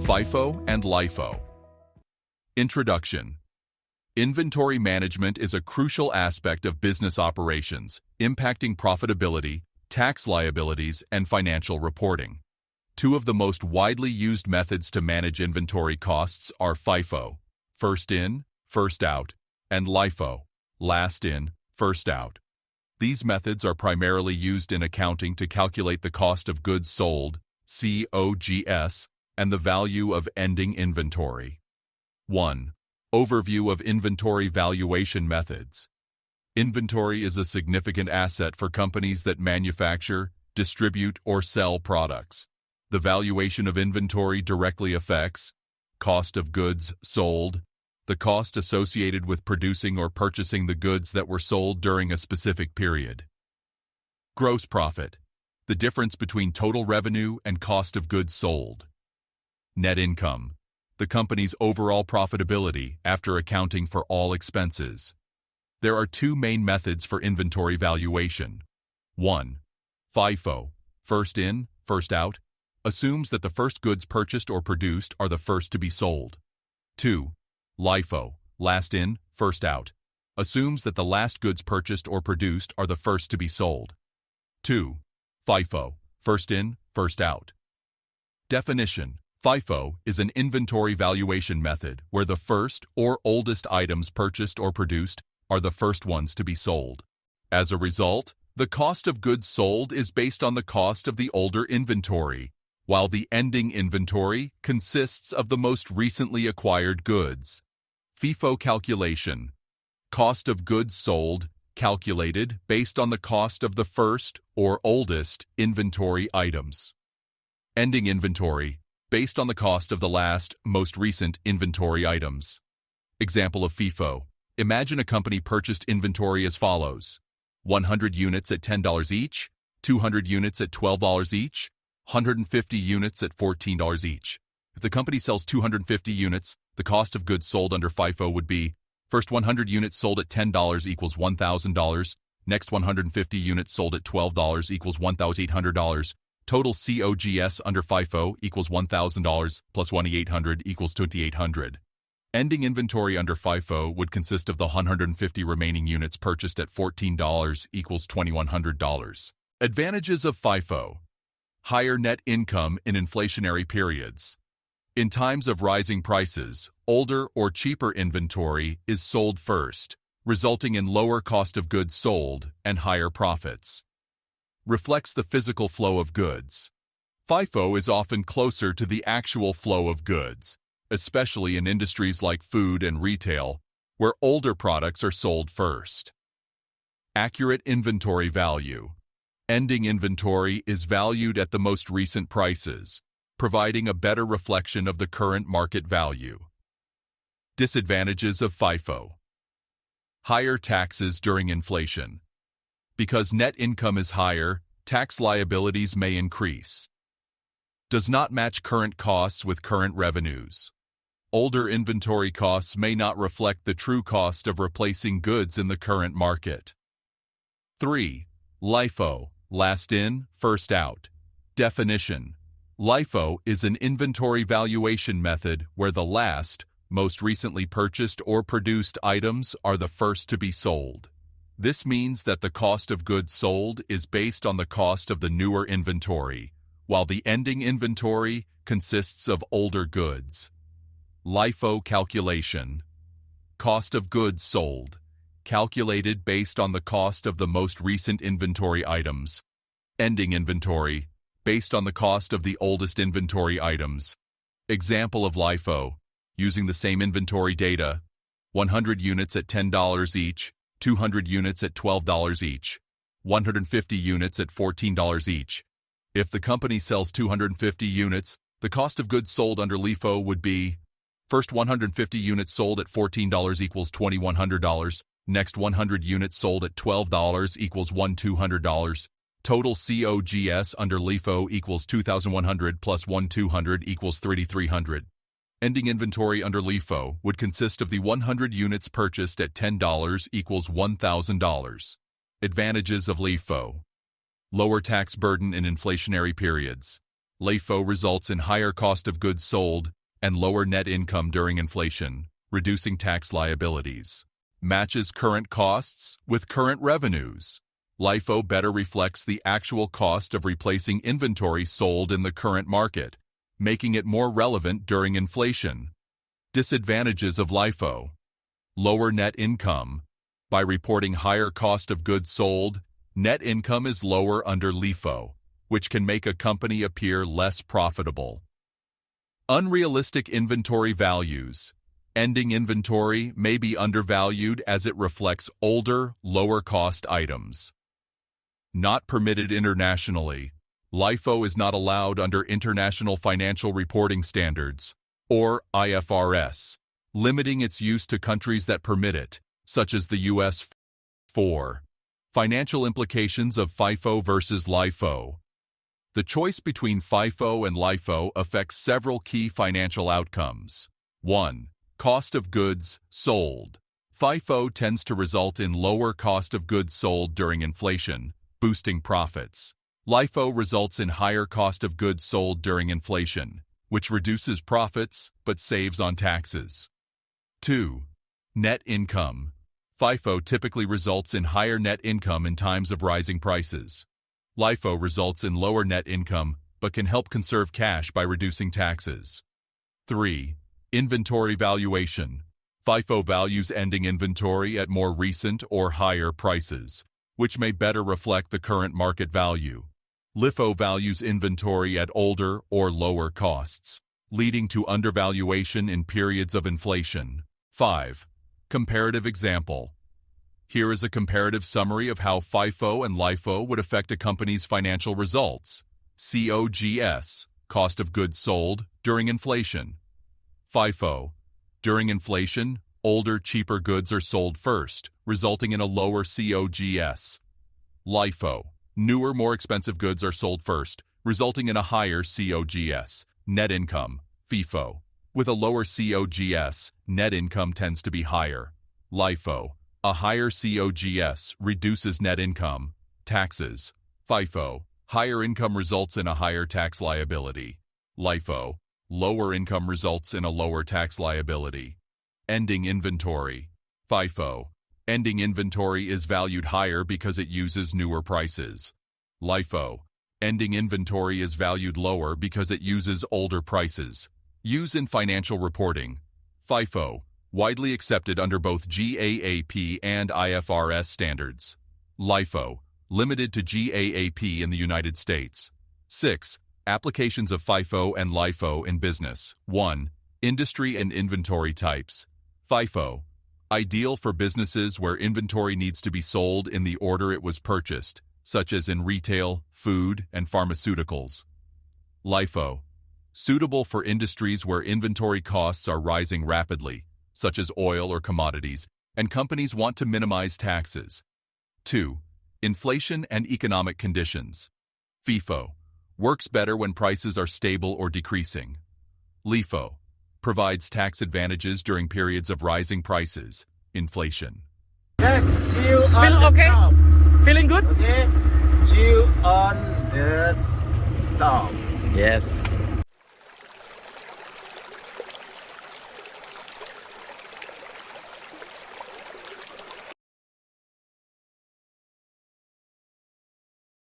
FIFO and LIFO. Introduction. Inventory management is a crucial aspect of business operations, impacting profitability, tax liabilities, and financial reporting. Two of the most widely used methods to manage inventory costs are FIFO, first in, first out, and LIFO, last in, first out. These methods are primarily used in accounting to calculate the cost of goods sold, COGS, and the value of ending inventory. 1. Overview of inventory valuation methods. Inventory is a significant asset for companies that manufacture, distribute, or sell products. The valuation of inventory directly affects cost of goods sold, the cost associated with producing or purchasing the goods that were sold during a specific period. Gross profit, the difference between total revenue and cost of goods sold. Net income, the company's overall profitability after accounting for all expenses. There are two main methods for inventory valuation. 1. FIFO, first in, first out, assumes that the first goods purchased or produced are the first to be sold. 2. LIFO, last in, first out, assumes that the last goods purchased or produced are the first to be sold. 2. FIFO, first in, first out. Definition. FIFO is an inventory valuation method where the first or oldest items purchased or produced are the first ones to be sold. As a result, the cost of goods sold is based on the cost of the older inventory, while the ending inventory consists of the most recently acquired goods. FIFO calculation. Cost of goods sold, calculated based on the cost of the first or oldest inventory items. Ending inventory, based on the cost of the last, most recent inventory items. Example of FIFO. Imagine a company purchased inventory as follows: 100 units at $10 each, 200 units at $12 each, 150 units at $14 each. If the company sells 250 units, the cost of goods sold under FIFO would be: first 100 units sold at $10 equals $1,000, next 150 units sold at $12 equals $1,800. Total COGS under FIFO equals $1,000 plus $2,800 equals $2,800. Ending inventory under FIFO would consist of the 150 remaining units purchased at $14 equals $2,100. Advantages of FIFO. Higher net income in inflationary periods. In times of rising prices, older or cheaper inventory is sold first, resulting in lower cost of goods sold and higher profits. Reflects the physical flow of goods. FIFO is often closer to the actual flow of goods, especially in industries like food and retail, where older products are sold first. Accurate inventory value. Ending inventory is valued at the most recent prices, providing a better reflection of the current market value. Disadvantages of FIFO. Higher taxes during inflation. Because net income is higher, tax liabilities may increase. Does not match current costs with current revenues. Older inventory costs may not reflect the true cost of replacing goods in the current market. 3. LIFO, last in, first out. Definition. LIFO is an inventory valuation method where the last, most recently purchased or produced items are the first to be sold. This means that the cost of goods sold is based on the cost of the newer inventory, while the ending inventory consists of older goods. LIFO calculation. Cost of goods sold, calculated based on the cost of the most recent inventory items. Ending inventory, based on the cost of the oldest inventory items. Example of LIFO, using the same inventory data: 100 units at $10 each, 200 units at $12 each, 150 units at $14 each. If the company sells 250 units, the cost of goods sold under LIFO would be: first 150 units sold at $14 equals $2,100, next 100 units sold at $12 equals $1,200. Total COGS under LIFO equals $2,100 plus $1,200 equals $3,300. Ending inventory under LIFO would consist of the 100 units purchased at $10 equals $1,000. Advantages of LIFO. Lower tax burden in inflationary periods. LIFO results in higher cost of goods sold and lower net income during inflation, reducing tax liabilities. Matches current costs with current revenues. LIFO better reflects the actual cost of replacing inventory sold in the current market, making it more relevant during inflation. Disadvantages of LIFO. Lower net income. By reporting higher cost of goods sold, net income is lower under LIFO, which can make a company appear less profitable. Unrealistic inventory values. Ending inventory may be undervalued as it reflects older, lower-cost items. Not permitted internationally. LIFO is not allowed under International Financial Reporting Standards, or IFRS, limiting its use to countries that permit it, such as the U.S. 4. Financial implications of FIFO versus LIFO. The choice between FIFO and LIFO affects several key financial outcomes. 1. Cost of goods sold. FIFO tends to result in lower cost of goods sold during inflation, boosting profits. LIFO results in higher cost of goods sold during inflation, which reduces profits but saves on taxes. 2. Net income. FIFO typically results in higher net income in times of rising prices. LIFO results in lower net income but can help conserve cash by reducing taxes. 3. Inventory valuation. FIFO values ending inventory at more recent or higher prices, which may better reflect the current market value. LIFO values inventory at older or lower costs, leading to undervaluation in periods of inflation. 5. Comparative example. Here is a comparative summary of how FIFO and LIFO would affect a company's financial results. COGS, cost of goods sold, during inflation. FIFO. During inflation, older, cheaper goods are sold first, resulting in a lower COGS. LIFO. Newer, more expensive goods are sold first, resulting in a higher COGS. Net income. FIFO. With a lower COGS, net income tends to be higher. LIFO. A higher COGS reduces net income. Taxes. FIFO. Higher income results in a higher tax liability. LIFO. Lower income results in a lower tax liability. Ending inventory. FIFO. Ending inventory is valued higher because it uses newer prices. LIFO. Ending inventory is valued lower because it uses older prices. Use in financial reporting. FIFO. Widely accepted under both GAAP and IFRS standards. LIFO. Limited to GAAP in the United States. 6. Applications of FIFO and LIFO in business. 1. Industry and inventory types. FIFO. Ideal for businesses where inventory needs to be sold in the order it was purchased, such as in retail, food, and pharmaceuticals. LIFO. Suitable for industries where inventory costs are rising rapidly, such as oil or commodities, and companies want to minimize taxes. 2. Inflation and economic conditions. FIFO. Works better when prices are stable or decreasing. LIFO. Provides tax advantages during periods of rising prices, inflation. Yes, see you on Feel the okay? top. Feeling good? Okay, see you on the top. Yes.